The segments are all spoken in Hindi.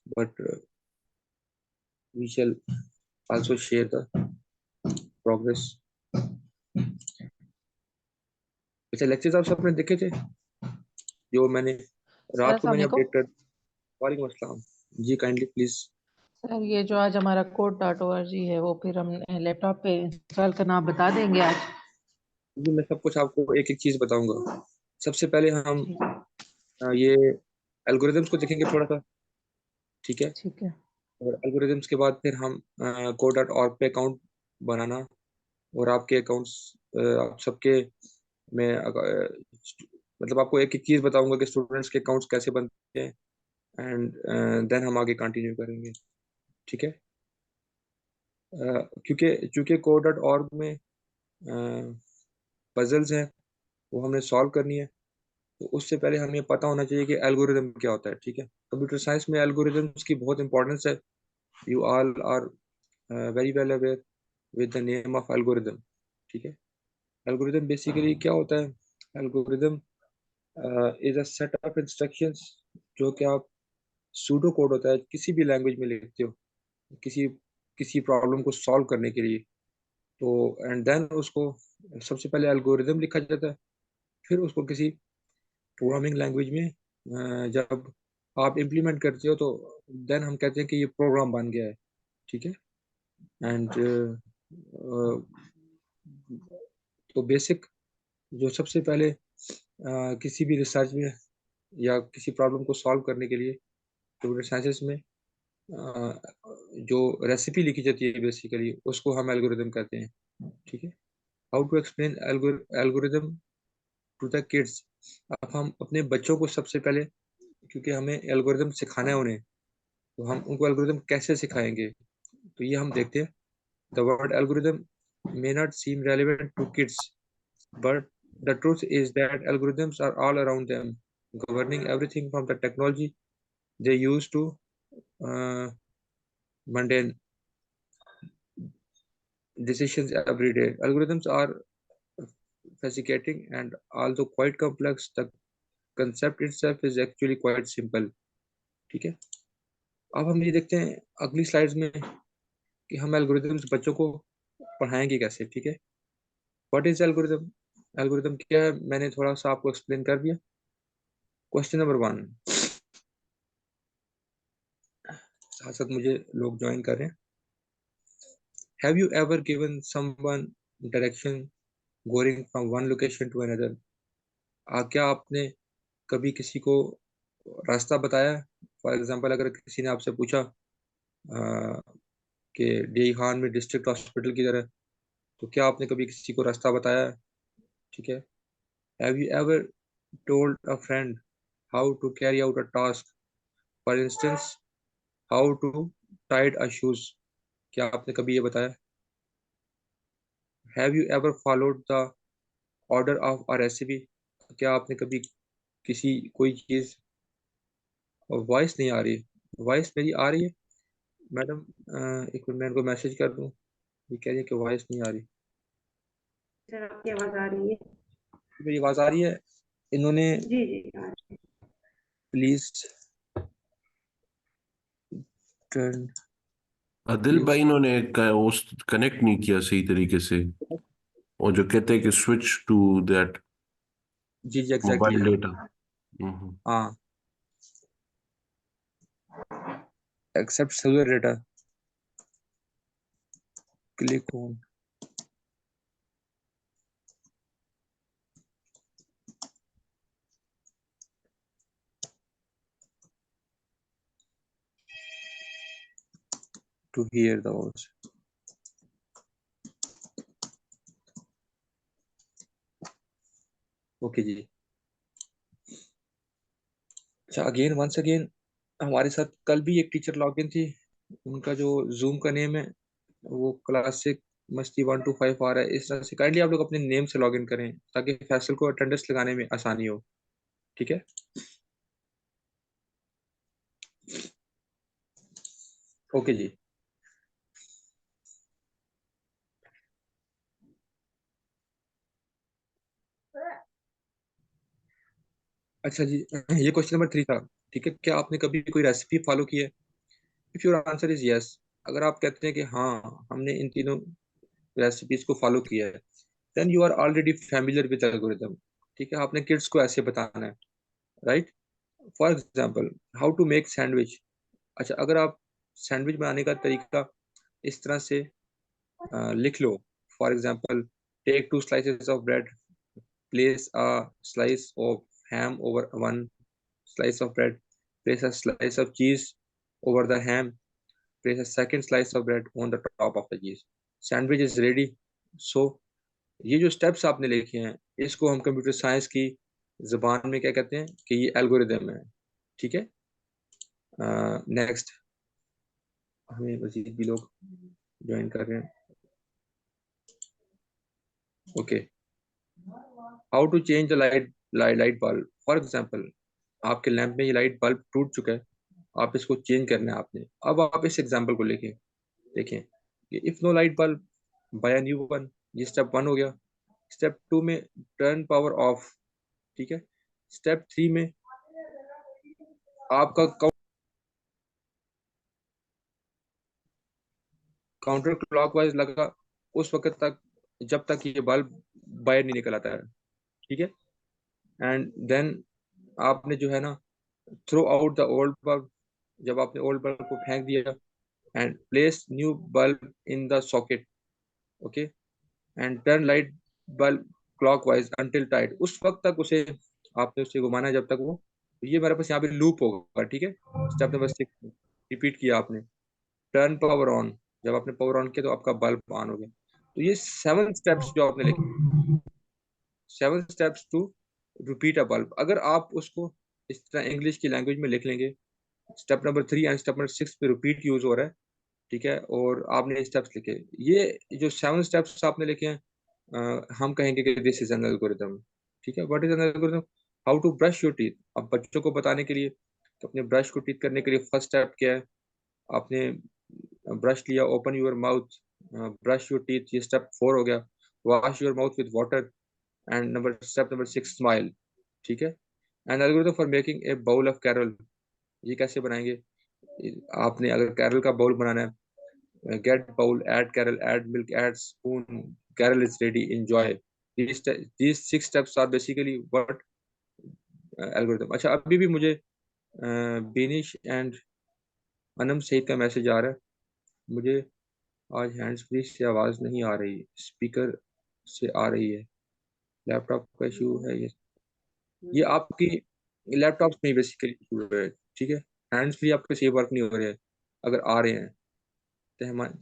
but we shall also share the progress. अच्छा, लेक्चर्स आप सबने देखे थे जो मैंने सर रात को अस्सलाम मैंने वालेकुम। अपडेट कर। वालेकुम अस्सलाम जी, काइंडली प्लीज। सर ये जो आज हमारा code.org है वो फिर हम लैपटॉप पे इंस्टॉल करना आप बता देंगे आज? जी, मैं सब कुछ आपको एक एक चीज बताऊंगा। सबसे पहले हम ठीक है। ये एल्गोरिदम्स को देखेंगे थोड़ा सा, ठीक है। ठीक है। और एल्गोरिदम्स के बाद फिर हम कोड डॉट ऑर्ग पे अकाउंट बनाना, और आपके अकाउंट्स आप सबके मैं मतलब आपको एक एक चीज बताऊंगा कि स्टूडेंट्स के अकाउंट्स कैसे बनते हैं, एंड देन हम आगे कंटिन्यू करेंगे, ठीक है। क्योंकि चूंकि कोड डॉट ऑर्ग में पजल्स हैं, वो हमने सॉल्व करनी है, तो उससे पहले हमें पता होना चाहिए कि एल्गोरिदम क्या होता है, ठीक है। कंप्यूटर साइंस में एल्गोरिदम्स की बहुत इंपॉर्टेंस है। You all are very well aware with the name of algorithm, ठीक है। एल्गोरिदम बेसिकली क्या होता है? Algorithm is a set of instructions जो कि आप सूडो कोड होता है, किसी भी लैंग्वेज में लिखते हो किसी किसी प्रॉब्लम को सॉल्व करने के लिए। तो एंड देन उसको सबसे पहले एल्गोरिदम लिखा जाता है, फिर उसको किसी प्रोग्रामिंग लैंग्वेज में जब आप इम्प्लीमेंट करते हो तो देन हम कहते हैं कि ये प्रोग्राम बन गया है, ठीक है। एंड तो बेसिक जो सबसे पहले किसी भी रिसर्च में या किसी प्रॉब्लम को सॉल्व करने के लिए कंप्यूटर साइंसेस में जो रेसिपी लिखी जाती है बेसिकली उसको हम एल्गोरिदम कहते हैं, ठीक है। How to explain algorithm to the kids. अब हम अपने बच्चों को सबसे पहले, क्योंकि हमें एल्गोरिदम सिखाना है उन्हें, तो हम उनको एल्गोरिदम कैसे सिखाएंगे, तो ये हम देखते हैं। The word algorithm may not seem relevant to kids, but the truth is that algorithms are all around them, governing everything from the technology they use to uh, mundane decisions every day. Algorithms are fascinating and although quite complex, the concept itself is actually quite simple, ठीक है। अब हम ये देखते हैं अगली स्लाइड्स में कि हम एल्गोरिथम्स बच्चों को पढ़ाएंगे कैसे, ठीक है। What is algorithm? एल्गोरिथम क्या है मैंने थोड़ा सा आपको एक्सप्लेन कर दिया। क्वेश्चन नंबर 1, साथ साथ मुझे लोग ज्वाइन कर रहे हैं। Have you ever given someone direction going from one location to another? क्या आपने कभी किसी को रास्ता बताया? फॉर एग्जांपल अगर किसी ने आपसे पूछा कि डी खान में डिस्ट्रिक्ट हॉस्पिटल की तरह, तो क्या आपने कभी किसी को रास्ता बताया, ठीक है। Have you ever told a friend how to carry out a task, for instance how to tied a shoes? क्या आपने कभी ये बताया? Have you ever followed the order of a recipe? क्या आपने कभी किसी कोई चीज, वॉइस नहीं आ रही, वॉइस मेरी आ रही है मैडम? एक मिनट मैं इनको मैसेज कर दूं, ये कह रही है कि वॉइस नहीं आ रही। सर आपकी आवाज आ रही है? मेरी आवाज आ रही है? इन्होंने जी जी आ रही है। प्लीज टर्न आदिल भाई इन्होंने कनेक्ट नहीं किया सही तरीके से, और जो कहते हैं कि स्विच टू दैट जी जी मोबाइल एग्जैक्टली। डेटा। हाँ, except server data, click on. To hear the voice. Okay जी। अच्छा, अगेन वंस अगेन हमारे साथ कल भी एक टीचर लॉग इन थी। उनका जो जूम का नेम है वो क्लासिक मस्ती 1 to 5 आ रहा है। इस तरह से काइंडली आप लोग अपने नेम से लॉग इन करें ताकि फैसल को अटेंडेंस लगाने में आसानी हो, ठीक है। ओके जी। अच्छा जी, ये क्वेश्चन नंबर 3 था, ठीक है। क्या आपने कभी कोई रेसिपी फॉलो की है if your answer is yes, अगर आप कहते हैं कि हाँ हमने इन तीनों रेसिपीज को फॉलो किया है, then you are already familiar with algorithm. ठीक है, आपने किड्स को ऐसे बताना है, right. For example, how to make sandwich. अच्छा, अगर आप सैंडविच बनाने का तरीका इस तरह से लिख लो, for example, take 2 slices of bread, place a slice of ham over one slice of bread, place a slice of cheese over the ham, place a second slice of bread on the top of the cheese, sandwich is ready। So ये जो स्टेप्स आपने लिखे हैं, इसको हम कंप्यूटर साइंस की जुबान में क्या कहते हैं कि ये एल्गोरिदम है। ठीक है, नेक्स्ट हमें मजीद भी लोग ज्वाइन कर रहे हैं। Okay, how to change the light bulb. For example, आपके लैंप में ये लाइट बल्ब टूट चुका है, आप इसको चेंज करना है आपने। अब आप इस एग्जांपल को लेके देखें कि if no light bulb, buy a new one. ये स्टेप 1 हो गया। स्टेप 2 में टर्न पावर ऑफ। ठीक है, स्टेप 3 में आपका काउंटर क्लॉकवाइज लगा उस वक्त तक जब तक ये बल्ब बाहर नहीं निकल आता है। ठीक है, एंड देन आपने जो है ना, throw out the old bulb. जब आपने ओल्ड बल्ब को फेंक दिया, and place new bulb in the socket. Okay, and turn light bulb clockwise until tight. उस वक्त तक उसे आपने उसे घुमाना है जब तक वो, ये मेरे पास यहाँ पे लूप होगा। ठीक है, स्टेप नंबर 6 रिपीट किया आपने। टर्न पावर ऑन, जब आपने पावर ऑन किया तो आपका बल्ब ऑन हो गया। तो ये 7 स्टेप्स जो आपने लिखे, 7 steps to repeat a bulb, अगर आप उसको इस तरह इंग्लिश की लैंग्वेज में लिख लेंगे, step number 3 and step number 6 पे रिपीट यूज हो रहा है। ठीक है, और आपने स्टेप्स लिखे, ये जो 7 स्टेप्स आपने लिखे हैं, हम कहेंगे कि दिस इज एन एल्गोरिथम। ठीक है, what is an algorithm. How to brush your teeth. अब बच्चों को बताने के लिए तो अपने ब्रश को टीथ करने के लिए फर्स्ट स्टेप क्या है, आपने ब्रश लिया, open your mouth, brush your teeth, ये स्टेप 4 हो गया। Wash your mouth with water, and step number 6 smile. ठीक है, and algorithm for making a bowl of cereal. ये कैसे बनाएंगे, आपने अगर कैरल का बाउल बनाना है, get bowl, add cereal, add milk, add spoon, cereal is ready, enjoy. these 6 steps are basically what algorithm। अच्छा, अभी भी मुझे बेनिश एंड अनम सईद का मैसेज आ रहा है। मुझे आज हैंड्स फ्री से आवाज़ नहीं आ रही, स्पीकर से आ रही है। लैपटॉप का इशू है ये आपकी लैपटॉप में बेसिकली इशू है। ठीक है, हैंड्स फ्री आपके सही वर्क नहीं हो रहे हैं। अगर आ रहे हैं,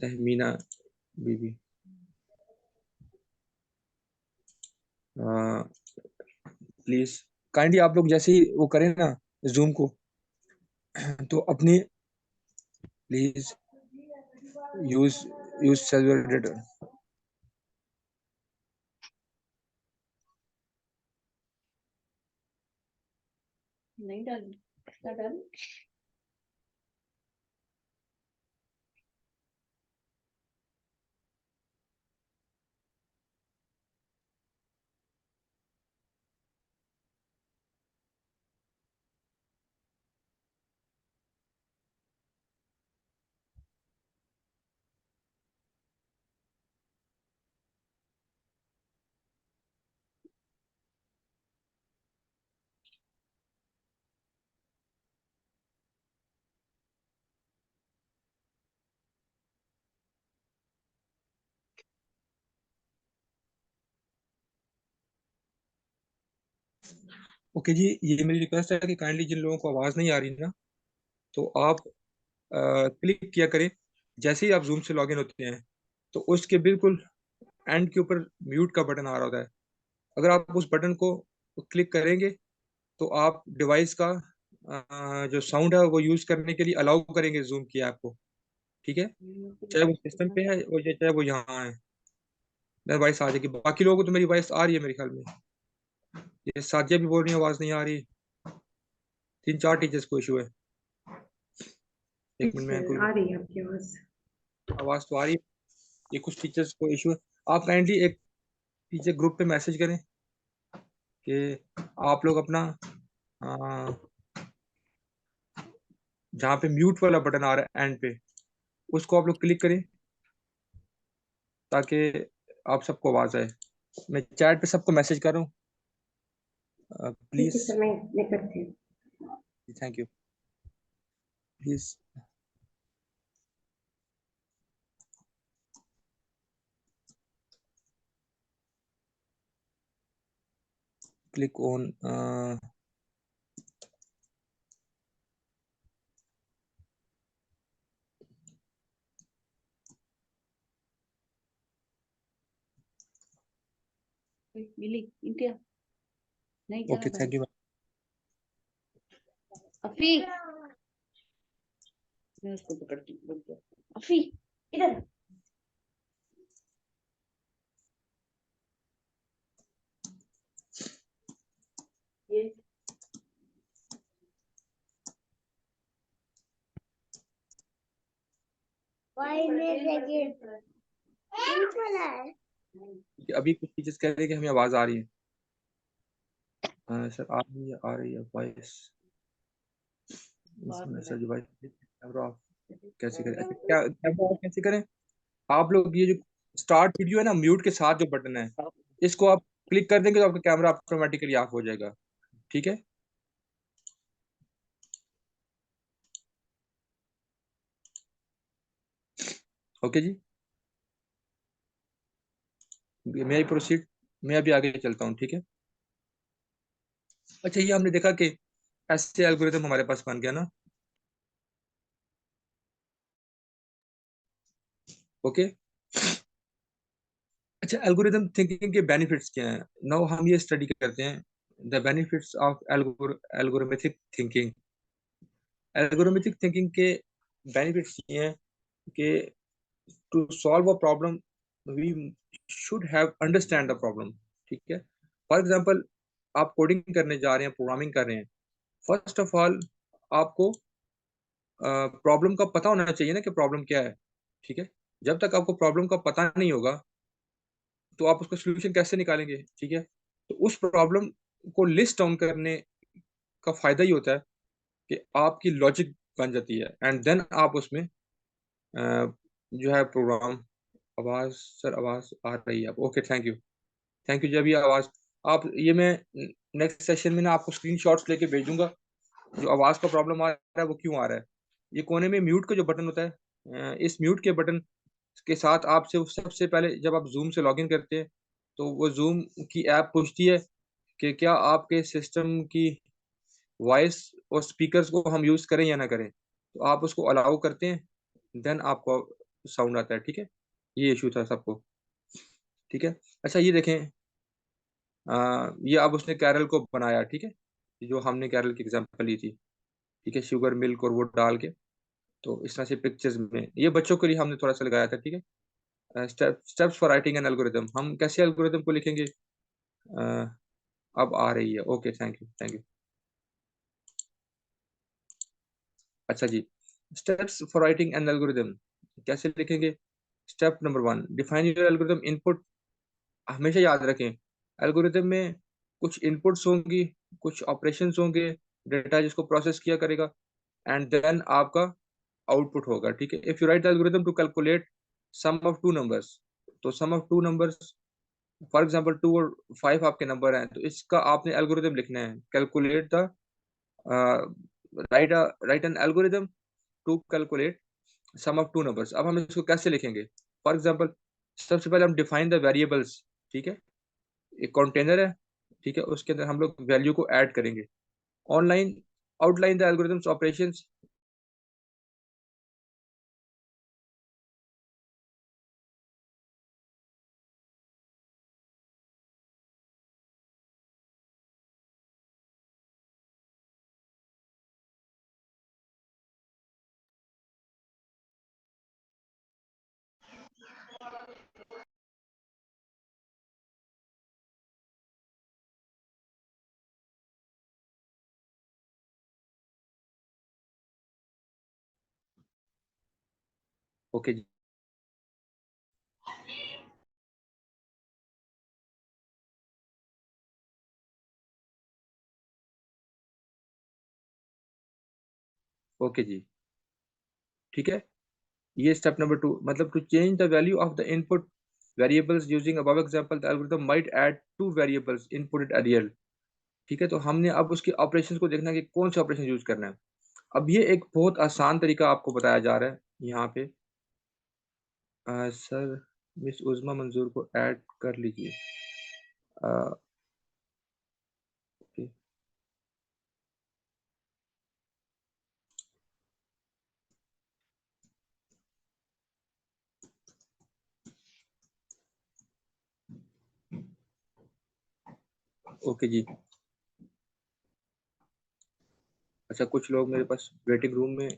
तहमीना बीबी, प्लीज काइंडली आप लोग जैसे ही वो करें ना जूम को, तो अपनी please use use cellular data. नहीं डन, इसका डन। ओके जी, ये मेरी रिक्वेस्ट है कि काइंडली जिन लोगों को आवाज़ नहीं आ रही ना, तो आप क्लिक किया करें जैसे ही आप जूम से लॉगिन होते हैं, तो उसके बिल्कुल एंड के ऊपर म्यूट का बटन आ रहा होता है। अगर आप उस बटन को क्लिक करेंगे तो आप डिवाइस का जो साउंड है वो यूज करने के लिए अलाउ करेंगे जूम की ऐप को। ठीक है, चाहे वो सिस्टम पे है और चाहे वो यहाँ है, मेरी वॉइस आ जाएगी। बाकी लोगों को तो मेरी वॉइस आ रही है मेरे ख्याल में। ये साजिया भी बोल रही है आवाज़ नहीं आ रही। 3-4 टीचर्स को इशू है। एक मिनट में आ रही है आपकी आवाज। आवाज़ तो आ रही है, ये कुछ टीचर्स को इशू है। आप काइंडली एक टीचर ग्रुप पे मैसेज करें कि आप लोग अपना जहाँ पे म्यूट वाला बटन आ रहा है एंड पे, उसको आप लोग क्लिक करें ताकि आप सबको आवाज आए। मैं चैट पे सबको मैसेज कर रहा हूँ, ठीक है प्लीज। सर, मैं करती हूँ। Thank you. Please click on मिली इंडिया नहीं चला ओके, भाई। Thank you. अफी, मैं उसको पकड़ती हूँ, रुक जा। अफी इधर। ये अभी कुछ टीचर्स कह रहे हैं कि हमें आवाज आ रही है। सर आ रही है वॉइस। सर जी वॉइस कैमरा ऑफ कैसे करें? अच्छा, क्या कैमरा ऑफ कैसे करें? आप लोग ये जो स्टार्ट वीडियो है ना, म्यूट के साथ जो बटन है, इसको आप क्लिक कर देंगे तो आपका कैमरा ऑटोमेटिकली ऑफ हो जाएगा। ठीक है। ओके जी, मैं ही प्रोसीड। मैं अभी आगे चलता हूँ। ठीक है। अच्छा, ये हमने देखा कि ऐसे एल्गोरिथम हमारे पास बन गया ना। ओके। अच्छा, एल्गोरिथम थिंकिंग के बेनिफिट्स क्या हैं? नाउ हम ये स्टडी करते हैं the benefits of algorithmic thinking. Algorithmic thinking के बेनिफिट्स ये हैं कि to solve a problem we should have understand the problem. ठीक है। फॉर एग्जांपल, आप कोडिंग करने जा रहे हैं, प्रोग्रामिंग कर रहे हैं। फर्स्ट ऑफ ऑल आपको प्रॉब्लम का पता होना चाहिए ना कि प्रॉब्लम क्या है। ठीक है। जब तक आपको प्रॉब्लम का पता नहीं होगा तो आप उसका सोल्यूशन कैसे निकालेंगे? ठीक है। तो उस प्रॉब्लम को लिस्ट डाउन करने का फायदा ही होता है कि आपकी लॉजिक बन जाती है एंड देन आप उसमें जो है प्रोग्राम। आवाज सर, आवाज आ रही है? Okay, thank you. Thank you. जब ये आवाज आप ये मैं नेक्स्ट सेशन में ना आपको स्क्रीनशॉट्स लेके भेजूंगा जो आवाज का प्रॉब्लम आ रहा है वो क्यों आ रहा है। ये कोने में म्यूट का जो बटन होता है, इस म्यूट के बटन के साथ आपसे सबसे पहले जब आप जूम से लॉगिन करते हैं तो वो जूम की ऐप पूछती है कि क्या आपके सिस्टम की वॉइस और स्पीकर्स को हम यूज करें या ना करें। तो आप उसको अलाउ करते हैं, देन आपको साउंड आता है। ठीक है। ये इशू था सबको। ठीक है। अच्छा, ये देखें, ये अब उसने कैरल को बनाया। ठीक है। जो हमने कैरल की एग्जांपल ली थी। ठीक है, शुगर मिल्क और वो डाल के, तो इस तरह से पिक्चर्स में ये बच्चों के लिए हमने थोड़ा सा लगाया था। ठीक है। Steps for writing an algorithm, हम कैसे एल्गोरिथम को लिखेंगे? अब आ रही है? Okay, thank you, thank you. अच्छा जी, steps for writing an algorithm कैसे लिखेंगे? Step number 1, define your algorithm input. हमेशा याद रखें, एल्गोरिथम में कुछ इनपुट्स होंगी, कुछ ऑपरेशंस होंगे, डेटा जिसको प्रोसेस किया करेगा, एंड देन आपका आउटपुट होगा। ठीक है। If you write the algorithm to calculate sum of two numbers, तो sum of two numbers, for example 2 और 5 आपके नंबर हैं, तो इसका आपने एल्गोरिथम लिखना है, calculate the right an algorithm to calculate sum of two numbers. अब हम इसको कैसे लिखेंगे? फॉर एग्जांपल, सबसे पहले हम डिफाइन द वेरिएबल्स। ठीक है। एक कंटेनर है। ठीक है, उसके अंदर हम लोग वैल्यू को ऐड करेंगे। Online outline the algorithms operations. Okay जी। ओके जी, ठीक है। ये स्टेप नंबर 2, मतलब to change the value of the input variables using above example the algorithm might add 2 variables inputted aerial. ठीक है, तो हमने अब उसकी ऑपरेशंस को देखना है कि कौन सा ऑपरेशन यूज करना है। अब ये एक बहुत आसान तरीका आपको बताया जा रहा है यहाँ पे। सर मिस उज़मा मंजूर को ऐड कर लीजिए। ओके ओके जी। अच्छा, कुछ लोग मेरे पास वेटिंग रूम में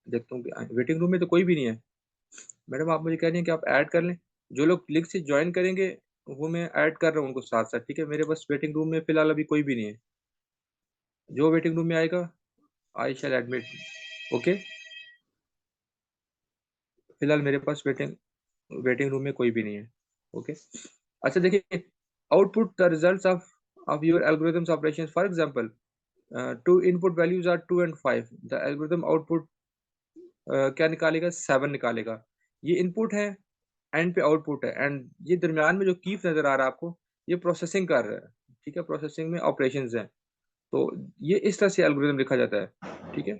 देखता हूँ कि वेटिंग रूम में तो कोई भी नहीं है। मैडम आप मुझे कह रही हैं कि आप ऐड कर लें। जो लोग क्लिक से ज्वाइन करेंगे वो मैं ऐड कर रहा हूँ उनको साथ साथ। ठीक है, मेरे पास वेटिंग रूम में फिलहाल अभी कोई भी नहीं है। जो वेटिंग रूम में आएगा आई शैल एडमिट। ओके, फिलहाल मेरे पास वेटिंग रूम में कोई भी नहीं है। ओके, अच्छा देखिए, output the results of your algorithms operations. For example, two input values are 2 and 5। The algorithm output क्या निकालेगा? 7 निकालेगा। ये इनपुट है, एंड पे आउटपुट है, एंड ये दरमियान में जो कीप नजर आ रहा है आपको, ये प्रोसेसिंग कर रहा है। ठीक है, प्रोसेसिंग में ऑपरेशंस हैं। तो ये इस तरह से एल्गोरिथम लिखा जाता है। ठीक है,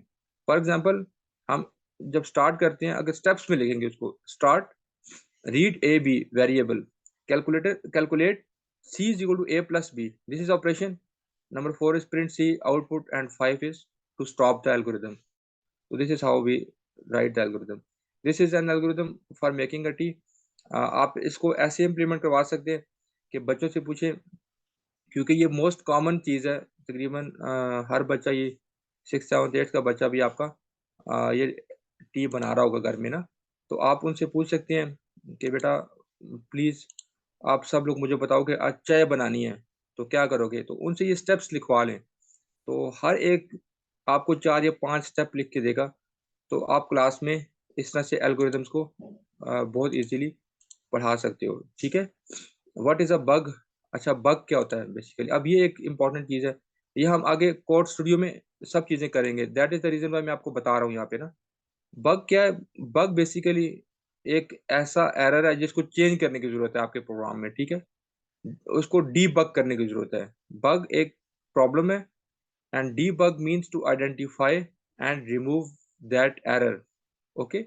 फॉर एग्जांपल हम जब स्टार्ट करते हैं, अगर स्टेप्स में लिखेंगे उसको, start read A B variable, calculate C is equal to A plus B, this is operation. Number 4 is print C output, and 5 is to stop the algorithm. So this is how we write the algorithm. This is an algorithm for making a tea. आप इसको ऐसे इम्प्लीमेंट करवा सकते हैं कि बच्चों से पूछें, क्योंकि ये मोस्ट कॉमन चीज़ है। तकरीबन हर बच्चा, ये 6th 7th 8th का बच्चा भी आपका ये टी बना रहा होगा घर में ना। तो आप उनसे पूछ सकते हैं कि बेटा प्लीज़ आप सब लोग मुझे बताओ कि आज चाय बनानी है तो क्या करोगे? तो उनसे ये स्टेप्स लिखवा लें। तो हर एक आपको 4 या 5 स्टेप लिख के देगा। तो आप क्लास में इस तरह से एल्गोरिदम्स को बहुत ईज़िली पढ़ा सकते हो। ठीक है? What is a bug? अच्छा, बग क्या होता है बेसिकली? अब ये एक इम्पॉर्टेंट चीज़ है। ये हम आगे कोड स्टूडियो में सब चीज़ें करेंगे। That is the reason why मैं आपको बता रहा हूँ यहाँ पे ना। बग क्या है? बग बेसिकली एक ऐसा एरर है जिसको चेंज करने की ज़रूरत है आपके प्रोग्राम में, ठीक है? उसको डीबग करने की ज़रूरत है। बग एक प्रॉब्लम है, and debug means to identify and remove that error. Okay,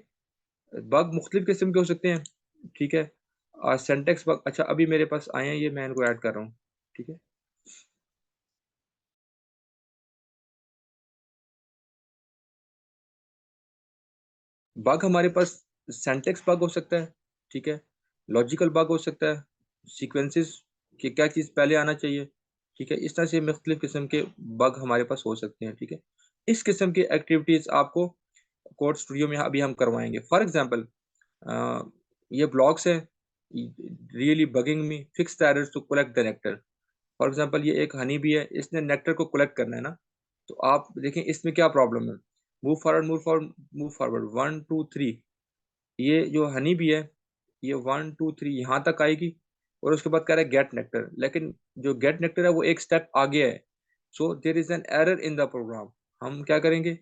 bug मुख्तलिफ किस्म के हो सकते हैं। ठीक है, सिंटैक्स बग, अच्छा अभी मेरे पास आए हैं, ये मैं इनको ऐड कर रहा हूँ। ठीक है, बग हमारे पास सिंटैक्स बग हो सकता है। ठीक है, लॉजिकल बग हो सकता है, सीक्वेंसेस कि क्या चीज़ पहले आना चाहिए। ठीक है, इस तरह से मुख्तलिफ किस्म के बग हमारे पास हो सकते हैं। ठीक है, इस किस्म की एक्टिविटीज़ आपको कोड स्टूडियो में अभी हम करवाएंगे। फॉर एग्जांपल, ये ब्लॉक्स है, really bugging me, fix the errors to collect the nectar. For example, ये एक हनी बी है, इसने नेक्टर को कलेक्ट करना है ना। तो आप देखें इसमें क्या प्रॉब्लम है। Move forward, move forward, move forward, 1 2 3। ये जो हनी बी है, ये 1 2 3 यहाँ तक आएगी, और उसके बाद कह रहा है गेट नेक्टर, लेकिन जो गेट नेक्टर है वो एक स्टेप आगे है। So there is an error in the program. हम क्या करेंगे,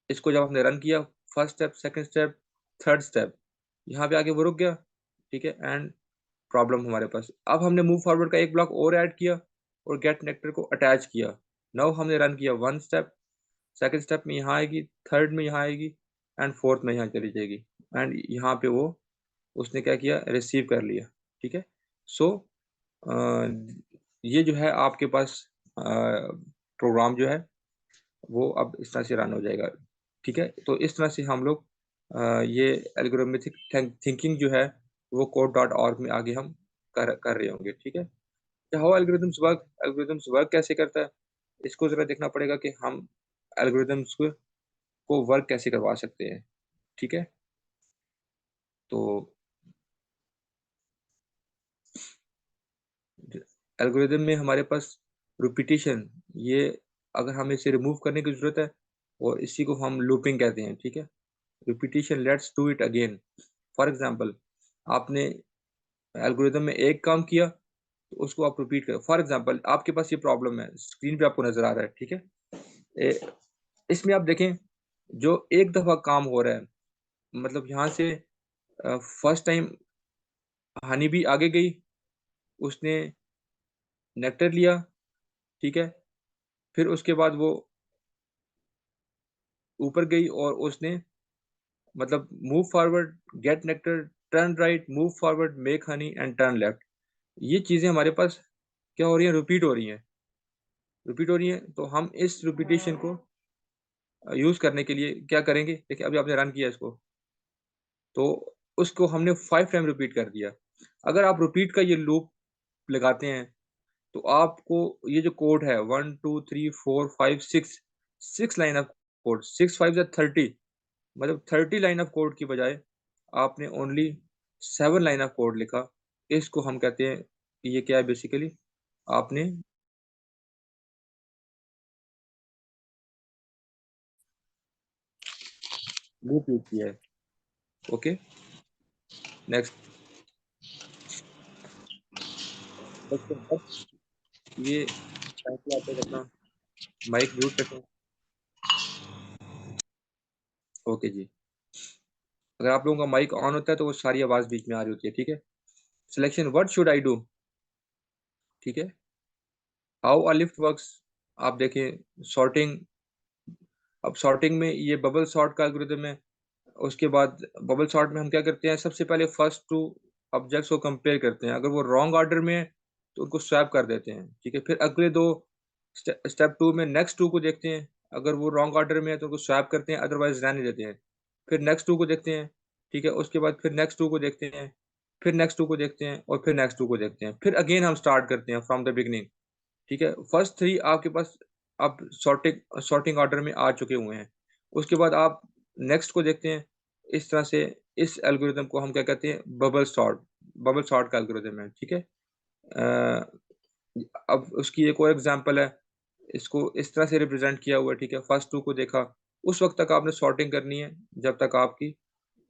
इसको जब हमने रन किया, first step, second step, third step, यहाँ पे आके वो रुक गया। ठीक है, एंड प्रॉब्लम हमारे पास। अब हमने मूव फॉरवर्ड का एक ब्लॉक और ऐड किया और गेट नेक्टर को अटैच किया। नाउ हमने रन किया 1 स्टेप, सेकंड स्टेप में यहाँ आएगी, थर्ड में यहाँ आएगी, एंड फोर्थ में यहाँ चली जाएगी, एंड यहाँ पे वो उसने क्या किया, रिसीव कर लिया। ठीक है, सो ये जो है आपके पास प्रोग्राम जो है वो अब इस तरह से रन हो जाएगा। ठीक है, तो इस तरह से हम लोग ये एल्गोरिथमिक थिंकिंग जो है वो code.org में आगे हम कर रहे होंगे। ठीक है, हाउ एल्गोरिथम्स वर्क कैसे करता है, इसको ज़रा देखना पड़ेगा कि हम एल्गोरिथम्स को वर्क कैसे करवा सकते हैं। ठीक है, तो एल्गोरिथम में हमारे पास रिपीटिशन, ये अगर हमें इसे रिमूव करने की ज़रूरत है, और इसी को हम लूपिंग कहते हैं। ठीक है, repetition, let's do it again. For example, आपने एल्गोरिथम में एक काम किया तो उसको आप रिपीट करें। फॉर एग्जांपल, आपके पास ये प्रॉब्लम है, स्क्रीन पे आपको नजर आ रहा है। ठीक है, इसमें आप देखें जो एक दफ़ा काम हो रहा है, मतलब यहाँ से फर्स्ट टाइम हनी बी आगे गई, उसने नेक्टर लिया, ठीक है? फिर उसके बाद वो ऊपर गई और उसने मतलब move forward, get nectar, turn right, move forward, make honey and turn left. ये चीज़ें हमारे पास क्या हो रही हैं? रिपीट हो रही हैं। रिपीट हो रही हैं, तो हम इस रिपीटिशन को यूज़ करने के लिए क्या करेंगे? देखिए, अभी आपने रन किया इसको, तो उसको हमने 5 टाइम रिपीट कर दिया। अगर आप रिपीट का ये लूप लगाते हैं, तो आपको ये जो कोड है 1, 2, 3, 4, 5, 6 लाइन ऑफ कोड, 6 5 ज़ा 30, मतलब 30 लाइन ऑफ कोड की बजाय आपने ओनली 7 लाइन ऑफ कोड लिखा। इसको हम कहते हैं कि ये क्या है बेसिकली आपने लूप यूज़ किया है। ओके, नेक्स्ट ये ताकि आप लोग अपना माइक म्यूट रखें। ओके जी। अगर आप लोगों का माइक ऑन होता है तो वो सारी आवाज़ बीच में आ रही होती है, ठीक है? Selection what should I do? ठीक है? हाउ अ लिफ्ट वर्क्स, आप देखें सॉर्टिंग। अब सॉर्टिंग में ये बबल सॉर्ट का एल्गोरिथम है। उसके बाद बबल सॉर्ट में हम क्या करते हैं, सबसे पहले फर्स्ट 2 ऑब्जेक्ट्स को कंपेयर करते हैं। अगर वो रॉन्ग ऑर्डर में है तो उनको स्वैप कर देते हैं, ठीक है? फिर अगले 2 स्टेप 2 में नेक्स्ट 2 को देखते हैं। अगर वो रॉन्ग ऑर्डर में है तो उनको स्वैप करते हैं, अदरवाइज़ रहने देते हैं। फिर नेक्स्ट 2 को देखते हैं, ठीक है? उसके बाद फिर नेक्स्ट 2 को देखते हैं, फिर नेक्स्ट 2 को देखते हैं और फिर नेक्स्ट 2 को देखते हैं। फिर अगेन हम स्टार्ट करते हैं फ्रॉम द बिगिनिंग, ठीक है? फर्स्ट 3 आपके पास अब सॉर्टिंग ऑर्डर में आ चुके हुए हैं। उसके बाद आप नेक्स्ट को देखते हैं। इस तरह से इस एल्गोरिदम को हम क्या कहते हैं? बबल सॉर्ट का एल्गोरिदम है, ठीक है? अ, अब उसकी एक और एग्ज़ाम्पल है, इसको इस तरह से रिप्रेज़ेंट किया हुआ है, ठीक है? फर्स्ट 2 को देखा, उस वक़्त तक आपने सॉर्टिंग करनी है जब तक आपकी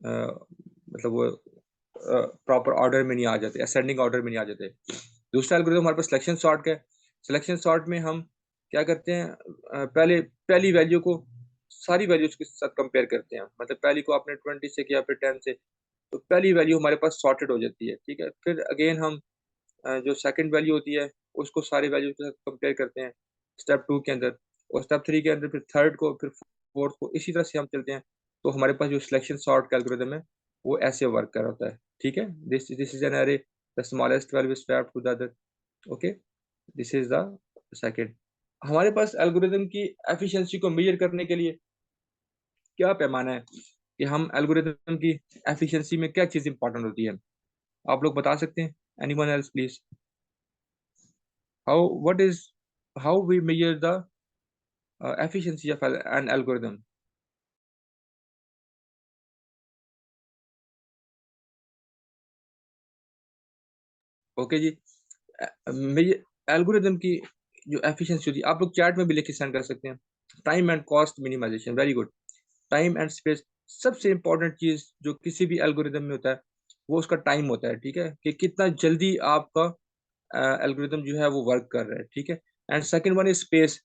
मतलब वो प्रॉपर ऑर्डर में नहीं आ जाते, असेंडिंग ऑर्डर में नहीं आ जाते। दूसरा एल्गोरिथम हमारे पास सिलेक्शन सॉर्ट का है। सिलेक्शन सॉर्ट में हम क्या करते हैं, पहले पहली वैल्यू को सारी वैल्यूज़ के साथ कंपेयर करते हैं। मतलब पहली को आपने 20 से किया, फिर 10 से, तो पहली वैल्यू हमारे पास सॉर्टेड हो जाती है, ठीक है? फिर अगेन हम जो सेकंड वैल्यू होती है, उसको सारी वैल्यू के साथ कंपेयर करते हैं स्टेप 2 के अंदर, और स्टेप 3 के अंदर फिर थर्ड को, फिर फोर्थ को, इसी तरह से हम चलते हैं। तो हमारे पास जो सिलेक्शन सॉर्ट का एल्गोरिथम है, वो ऐसे वर्क कर रहा होता है, ठीक है? This is an array, the smallest value is swapped to the other. Okay, this is the second. हमारे पास एल्गोरिथम की एफिशिएंसी को मेज़र करने के लिए क्या पैमाना है कि हम एल्गोरिथम की एफिशिएंसी में क्या चीज़ इंपॉर्टेंट होती है? आप लोग बता सकते हैं? Anyone else please? How what is how we measure the efficiency of an algorithm? Okay जी। एल्गोरिदम की जो एफिशिएंसी होती है, आप लोग चैट में भी लिख के सेंड कर सकते हैं। Time and cost minimization, very good. Time and space, सबसे इंपॉर्टेंट चीज़ जो किसी भी एल्गोरिदम में होता है, वो उसका टाइम होता है, ठीक है? कि कितना जल्दी आपका एल्गोरिदम जो है वो वर्क कर रहा है, ठीक है? And second one is space,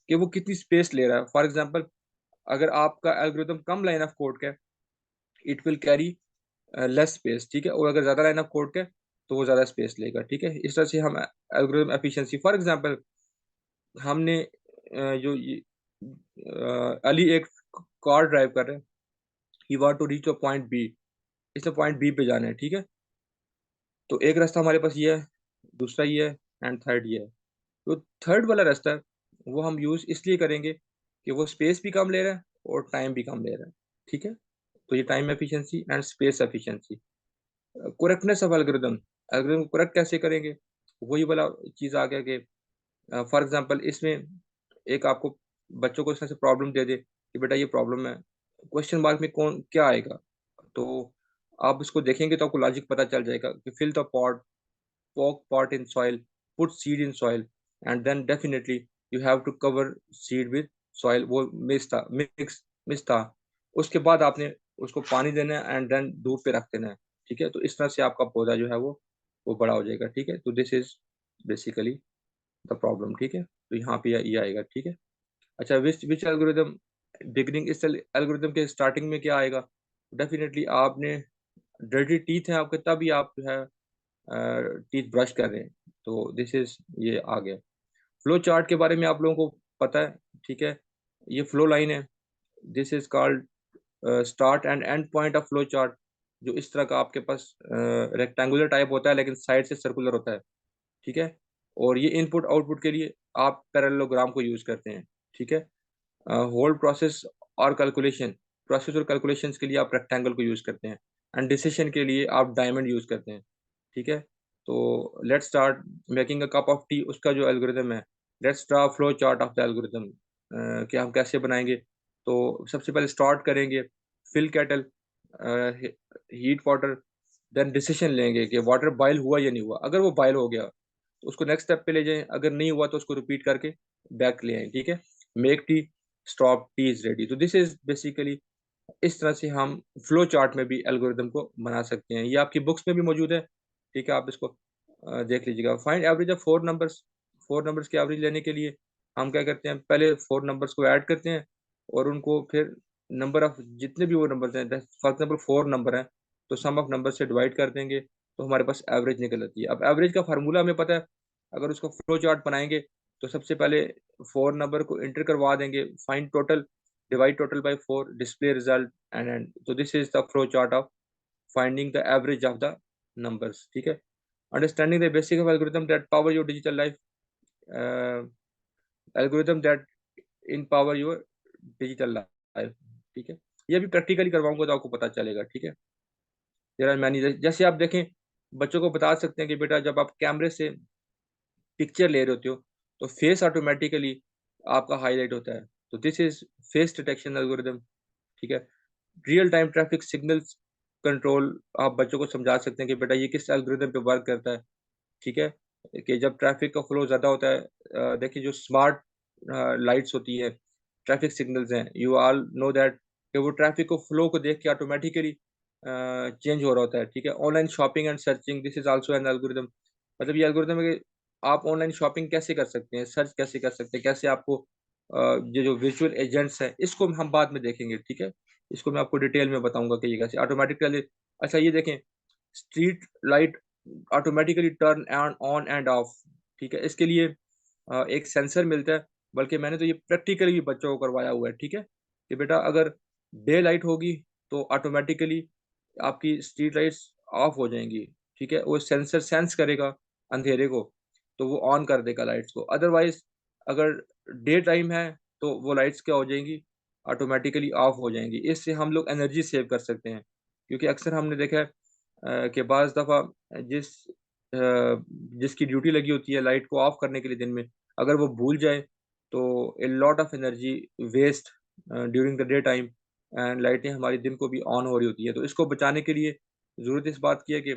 कि वो कितनी स्पेस ले रहा है। फॉर एग्जांपल, अगर आपका algorithm come line of code का है, it will carry less space, ठीक है? और अगर ज़्यादा लाइन ऑफ कोड का है, तो वो ज़्यादा स्पेस लेगा, ठीक है? इस तरह से हम एल्गोरिथम एफिशिएंसी, फॉर एग्जांपल, हमने जो ये अली एक कार ड्राइव कर रहे हैं, he want to reach a point B, इसने पॉइंट बी पे जाना है, ठीक है? तो एक रास्ता हमारे पास ये है, दूसरा ये है एंड थर्ड ये है। तो थर्ड वाला रास्ता है, वो हम यूज़ इसलिए करेंगे कि वो स्पेस भी कम ले रहा है और टाइम भी कम ले रहा है, ठीक है? तो ये time efficiency and space efficiency. Correctness of algorithm, algorithm को करेक्ट कैसे करेंगे? वही वाला चीज़ आ गया कि फॉर एग्जांपल इसमें एक आपको बच्चों को इस तरह से प्रॉब्लम दे दे कि बेटा ये प्रॉब्लम है, क्वेश्चन मार्क में कौन क्या आएगा? तो आप उसको देखेंगे तो आपको लॉजिक पता चल जाएगा कि fill the pot, poke pot in soil, put seed in soil, and then definitely you have to cover seed with soil, वो मिक्स था। उसके बाद आपने उसको पानी देना है एंड देन धूप पे रख देना है, ठीक है? तो इस तरह से आपका पौधा जो है वो बड़ा हो जाएगा, ठीक है? तो this is basically the problem, ठीक है? तो यहाँ पे ये आएगा, ठीक है? अच्छा, विच विच एल्गोरिदम बिगिनिंग इस एल्गोरिथम के स्टार्टिंग में क्या आएगा, डेफिनेटली आपने डर्टी टीथ हैं आपके, तभी आप जो है टीथ ब्रश कर रहे हैं, तो दिस इज ये आ गया। फ्लो चार्ट के बारे में आप लोगों को पता है, ठीक है, ये फ्लो लाइन है, this is called start and and point of flow chart, जो इस तरह का आपके पास रेक्टेंगुलर टाइप होता है लेकिन साइड से सर्कुलर होता है, ठीक है। और ये इनपुट आउटपुट के लिए आप पैरेललोग्राम को यूज करते हैं, ठीक है। होल्ड प्रोसेस और कैलकुलेशन, प्रोसेस और कैलकुलेशंस के लिए आप रेक्टेंगल को यूज करते हैं, एंड डिसीजन के लिए आप डायमंड यूज करते हैं, ठीक है। तो let's start making a cup of tea, उसका जो एल्गोरिथम है, let's draw flow chart of the algorithm, कि हम कैसे बनाएंगे। तो सबसे पहले स्टार्ट करेंगे, fill kettle, heat water, then decision लेंगे कि वाटर बॉयल हुआ या नहीं हुआ। अगर वो बॉयल हो गया तो उसको नेक्स्ट स्टेप पे ले जाएं, अगर नहीं हुआ तो उसको रिपीट करके बैक ले आएं, ठीक है। Make tea, stop, T is ready. तो दिस इज बेसिकली, इस तरह से हम फ्लो चार्ट में भी एल्गोरिदम को बना सकते हैं। ये आपकी बुक्स में भी मौजूद है, ठीक है, आप इसको देख लीजिएगा। Find average of 4 numbers, 4 numbers की एवरेज लेने के लिए हम क्या करते हैं, पहले 4 नंबर्स को ऐड करते हैं और उनको फिर नंबर ऑफ जितने भी वो नंबर्स हैं, फॉर एग्जाम्पल 4 नंबर हैं, तो सम ऑफ नंबर से डिवाइड कर देंगे तो हमारे पास एवरेज निकल आती है। अब एवरेज का फार्मूला हमें पता है, अगर उसका फ्लो चार्ट बनाएंगे तो सबसे पहले 4 नंबर को इंटर करवा देंगे, find total, divide total by 4, display result, and so this is the flow chart of finding the average of the numbers, ठीक है। Understanding the basic of algorithm that power your digital life, uh, algorithm that empower your digital life, ठीक है। ये भी प्रैक्टिकली करवाऊंगा तो आपको पता चलेगा, ठीक है। जरा मैंने जैसे आप देखें, बच्चों को बता सकते हैं कि बेटा जब आप कैमरे से पिक्चर ले रहे होते हो तो फेस ऑटोमेटिकली आपका हाईलाइट होता है, तो this is face detection algorithm, ठीक है। Real time traffic signals control, आप बच्चों को समझा सकते हैं कि बेटा ये किस एल्गोरिदम पे वर्क करता है, ठीक है। कि जब ट्रैफिक का फ्लो ज़्यादा होता है, देखिए जो स्मार्ट लाइट्स होती है, ट्रैफिक सिग्नल्स हैं, यू ऑल नो दैट, कि वो ट्रैफिक को फ्लो को देख के ऑटोमेटिकली चेंज हो रहा होता है, ठीक है। Online shopping and searching, this is also an algorithm, मतलब ये एल्गोरिदम है कि आप ऑनलाइन शॉपिंग कैसे कर सकते हैं, सर्च कैसे कर सकते हैं, कैसे आपको ये जो विजुअल एजेंट्स हैं, इसको हम बाद में देखेंगे, ठीक है। इसको मैं आपको डिटेल में बताऊंगा कि ये कैसे ऑटोमेटिकली। अच्छा ये देखें, street light automatically turn on end of, ठीक है। इसके लिए एक सेंसर मिलता है, बल्कि मैंने तो ये प्रैक्टिकली भी बच्चों को करवाया हुआ है, ठीक है, कि बेटा अगर डे लाइट होगी तो ऑटोमेटिकली आपकी स्ट्रीट लाइट्स ऑफ हो जाएंगी, ठीक है। वो सेंसर सेंस करेगा अंधेरे को, तो वो ऑन कर देगा लाइट्स को। अदरवाइज अगर डे टाइम है तो वो लाइट्स क्या हो जाएंगी, ऑटोमेटिकली ऑफ हो जाएंगी। इससे हम लोग एनर्जी सेव कर सकते हैं, क्योंकि अक्सर हमने देखा है कि बाज़ दफ़ा जिसकी ड्यूटी लगी होती है लाइट को ऑफ करने के लिए दिन में, अगर वो भूल जाए तो a lot of energy waste during the day time, and लाइटें हमारी दिन को भी ऑन हो रही होती है। तो इसको बचाने के लिए ज़रूरत इस बात की है कि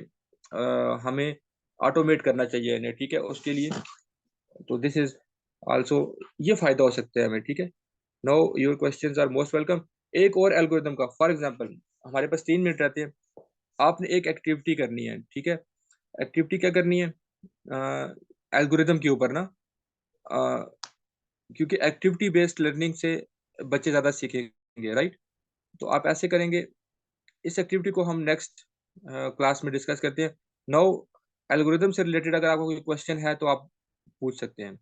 हमें ऑटोमेट करना चाहिए इन्हें, ठीक है, उसके लिए। तो दिस इज आल्सो, ये फ़ायदा हो सकता है हमें, ठीक है। Now your questions are most welcome. एक और एल्गोरिदम का, फॉर एग्जांपल हमारे पास 3 मिनट रहते हैं, आपने एक एक्टिविटी करनी है, ठीक है। एक्टिविटी क्या करनी है, एल्गोरिदम के ऊपर ना, क्योंकि एक्टिविटी बेस्ड लर्निंग से बच्चे ज़्यादा सीखेंगे, राइट। तो आप ऐसे करेंगे, इस एक्टिविटी को हम नेक्स्ट क्लास में डिस्कस करते हैं। नाउ एल्गोरिदम से रिलेटेड अगर आपको कोई क्वेश्चन है तो आप पूछ सकते हैं,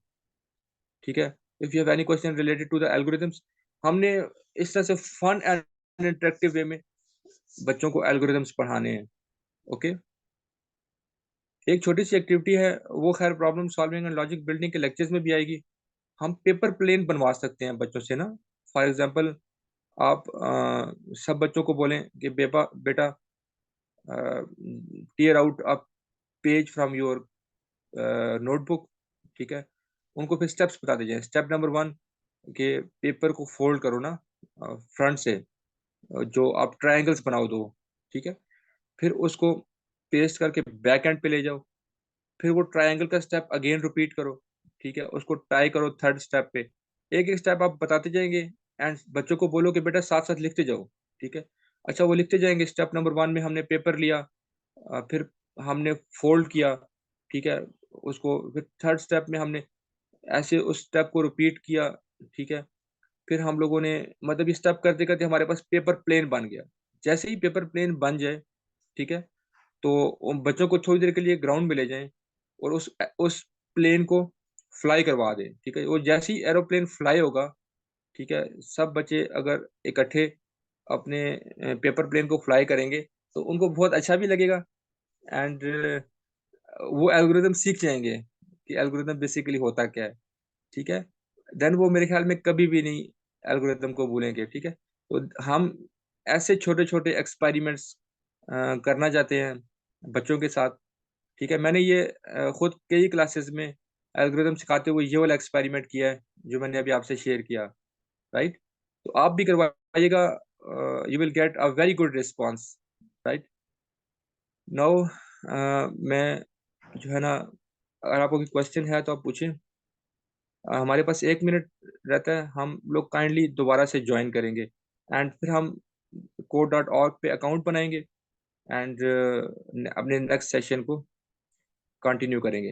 ठीक है। If you have any question related to the algorithms, हमने इस तरह से फन एंड इंटरेक्टिव वे में बच्चों को एल्गोरिदम्स पढ़ाने हैं, ओके। एक छोटी सी एक्टिविटी है, वो खैर problem solving and logic building के लेक्चर्स में भी आएगी। हम पेपर प्लेन बनवा सकते हैं बच्चों से ना। फॉर एग्जांपल आप सब बच्चों को बोलें कि बेटा tear out a page from your notebook, ठीक है। उनको फिर स्टेप्स बता दीजिए। स्टेप नंबर 1 कि पेपर को फोल्ड करो ना फ्रंट से, जो आप ट्रायंगल्स बनाओ दो, ठीक है। फिर उसको पेस्ट करके बैक एंड पे ले जाओ, फिर वो ट्रायंगल का स्टेप अगेन रिपीट करो, ठीक है। उसको ट्राई करो थर्ड स्टेप पे, एक एक स्टेप आप बताते जाएंगे, एंड बच्चों को बोलो कि बेटा साथ साथ लिखते जाओ, ठीक है। अच्छा वो लिखते जाएंगे। स्टेप नंबर 1 में हमने पेपर लिया, फिर हमने फोल्ड किया, ठीक है, उसको। फिर थर्ड स्टेप में हमने ऐसे उस स्टेप को रिपीट किया, ठीक है। फिर हम लोगों ने मतलब ये स्टेप करते करते हमारे पास पेपर प्लेन बन गया। जैसे ही पेपर प्लेन बन जाए, ठीक है, तो उन बच्चों को थोड़ी देर के लिए ग्राउंड में ले जाएं और उस प्लेन को फ्लाई करवा दें, ठीक है। वो जैसे ही एरोप्लेन फ्लाई होगा, ठीक है, सब बच्चे अगर इकट्ठे अपने पेपर प्लेन को फ्लाई करेंगे तो उनको बहुत अच्छा भी लगेगा एंड वो एल्गोरिदम सीख जाएंगे कि एल्गोरिदम बेसिकली होता क्या है, ठीक है। देन वो मेरे ख्याल में कभी भी नहीं एल्गोरिदम को भूलेंगे, ठीक है। तो हम ऐसे छोटे छोटे एक्सपेरिमेंट्स करना चाहते हैं बच्चों के साथ, ठीक है। मैंने ये खुद कई क्लासेस में एल्गोरिदम सिखाते हुए ये वाला एक्सपेरिमेंट किया है जो मैंने अभी आपसे शेयर किया, राइट। तो आप भी करवाइएगा, you will get a very good response, right. Now मैं जो है ना, अगर आपको कोई क्वेश्चन है तो आप पूछें। हमारे पास 1 मिनट रहता है, हम लोग काइंडली दोबारा से ज्वाइन करेंगे एंड फिर हम code.org पे अकाउंट बनाएंगे एंड अपने नेक्स्ट सेशन को कंटिन्यू करेंगे।